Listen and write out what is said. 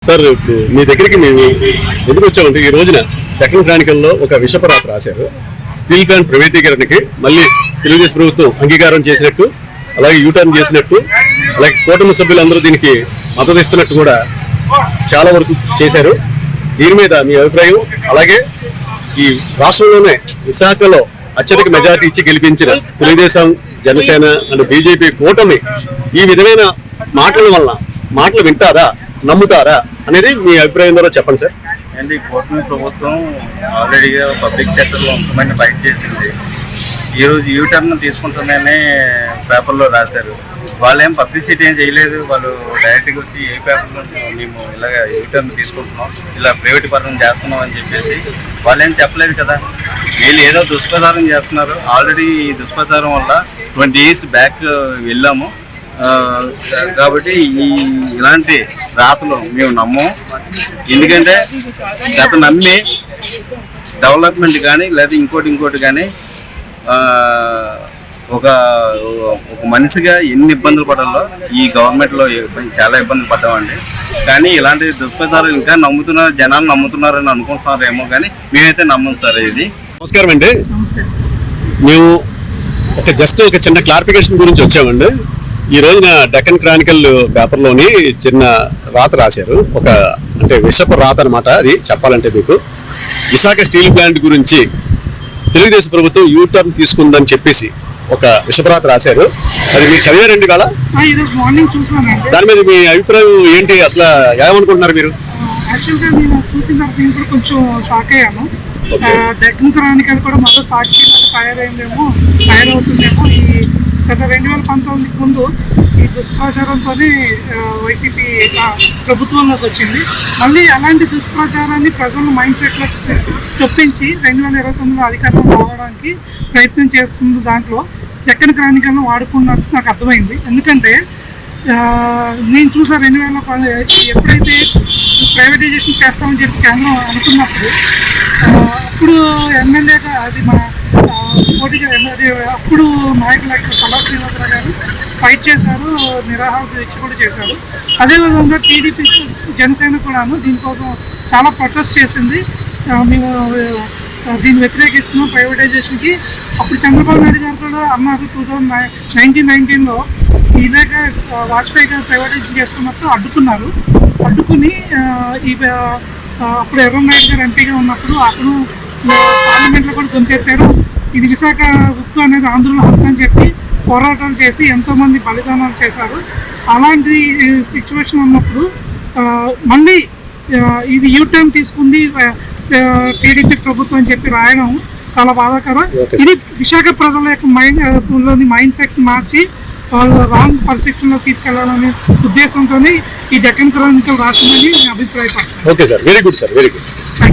Sir ఇప్పుడు మీ దగ్గరికి మేము ఎందుకు వచ్చామంటే ఈ రోజున డెక్కన్ క్రానికల్లో ఒక విషపరాత రాశారు. స్టీల్ ప్లాంట్ ప్రైవేటీకరణకి మళ్ళీ తెలుగుదేశం ప్రభుత్వం అంగీకారం చేసినట్టు, అలాగే యూటర్న్ చేసినట్టు, అలాగే కూటమి సభ్యులందరూ దీనికి మద్దతు ఇస్తున్నట్టు కూడా చాలా వరకు చేశారు. దీని మీద మీ అభిప్రాయం, అలాగే ఈ రాష్ట్రంలోనే విశాఖలో అత్యధిక మెజారిటీ ఇచ్చి గెలిపించిన తెలుగుదేశం, జనసేన అండ్ బీజేపీ కూటమి ఈ విధమైన మాటలు వింటారా, నమ్ముతారా అనేది మీ అభిప్రాయం ద్వారా చెప్పండి సార్. అండ్ ఈ కూటమి ప్రభుత్వం ఆల్రెడీగా పబ్లిక్ సెక్టర్లో ఉంచమని ఫైట్ చేసింది. ఈరోజు యూటర్న్ తీసుకుంటున్నాయని పేపర్లో రాశారు. వాళ్ళు ఏం పబ్లిసిటీ ఏం చేయలేదు. వాళ్ళు డైరెక్ట్గా వచ్చి ఏ పేపర్లో మేము ఇలాగ యూటర్న్ తీసుకుంటున్నాం, ఇలా ప్రైవేట్ పరం చేస్తున్నాం అని చెప్పేసి వాళ్ళు ఏం చెప్పలేదు కదా. వీళ్ళు ఏదో దుష్ప్రచారం చేస్తున్నారు. ఆల్రెడీ ఈ దుష్ప్రచారం వల్ల 20 years బ్యాక్ వెళ్ళాము. కాబట్టి ఇలాంటి రాతలు మేము నమ్మము. ఎందుకంటే గత నమ్మి డెవలప్మెంట్ కానీ లేదా ఇంకోటి కానీ ఒక మనిషిగా ఎన్ని ఇబ్బందులు పడాలో ఈ గవర్నమెంట్లో చాలా ఇబ్బందులు పడ్డామండి. కానీ ఇలాంటి దుష్ప్రచారాలు ఇంకా జనాలు నమ్ముతున్నారని అనుకుంటున్నారేమో, కానీ మేమైతే నమ్మం సార్. ఇది నమస్కారం అండి. మేము ఒక చిన్న క్లారిఫికేషన్ గురించి వచ్చామండి. ఈ రోజున డెక్కన్ క్రానికల్ పేపర్లోని చిన్న రాత రాశారు. అంటే విషపు రాత అనమాట. అది చెప్పాలంటే మీకు విశాఖ స్టీల్ ప్లాంట్ గురించి తెలుగుదేశం ప్రభుత్వం యూటర్న్ తీసుకుందని చెప్పేసి ఒక విషపరాత రాశారు. అది మీరు చదివారండి ఇవాళ? దాని మీద మీ అభిప్రాయం ఏంటి? అసలు ఏమనుకుంటున్నారు మీరు? చూసిన తర్వాత కొంచెం షాక్ అయ్యాను. డెక్కన్ క్రానికల్ కూడా మరో సాక్షి తయారవుతుందేమో. ఈ గత 2019 ముందు ఈ దుష్ప్రచారంతో వైసీపీ ప్రభుత్వంలోకి వచ్చింది. మళ్ళీ అలాంటి దుష్ప్రచారాన్ని ప్రజల మైండ్ సెట్లో చొప్పించి 2029 అధికారంలో రావడానికి ప్రయత్నం చేస్తుంది. దాంట్లో డెక్కన్ క్రానికల్ను వాడుకున్నట్టు నాకు అర్థమైంది. ఎందుకంటే నేను చూసా 2010 ఎప్పుడైతే ప్రైవేటైజేషన్ చేస్తామని చెప్పి కేంద్రం అనుకున్నప్పుడు అప్పుడు ఎమ్మెల్యేగా అది మన పోటీగా అప్పుడు నాయకులు పల్లా శ్రీనివాసరావు గారు ఫైట్ చేశారు, నిరాహార దీక్ష కూడా చేశారు. అదేవిధంగా టీడీపీ, జనసేన కూడాను దీనికోసం చాలా ప్రొటెస్ట్ చేసింది. మేము దీన్ని వ్యతిరేకిస్తున్నాం ప్రైవేటైజేషన్కి. అప్పుడు చంద్రబాబు నాయుడు గారు కూడా అన్నారు 1919లో ఇలాగే వాజ్పేయి గారు ప్రైవేటైజేషన్ చేస్తున్నప్పుడు అడ్డుకుని అప్పుడు ఎర్రనాయుడు గారు ఎంపీగా ఉన్నప్పుడు అప్పుడు పార్లమెంట్లో కూడా గొంతెత్తారు. ఇది విశాఖ ఉక్కు అనేది ఆంధ్రలో హక్కు అని చెప్పి పోరాటాలు చేసి ఎంతోమంది బలిదానాలు చేశారు. అలాంటి సిచ్యువేషన్ ఉన్నప్పుడు మళ్ళీ ఇది యూటర్న్ తీసుకుంది టీడీపీ ప్రభుత్వం అని చెప్పి రాయడం చాలా బాధాకరం. ఇది విశాఖ ప్రజల యొక్క మైండ్ సెట్ మార్చి వాళ్ళు రాంగ్ పరిస్థితుల్లో తీసుకెళ్లాలనే ఉద్దేశంతోనే ఈ డెక్కన్ క్రానికల్ రాసిందని నేను అభిప్రాయపడతాను. Okay sir, very good sir, very good.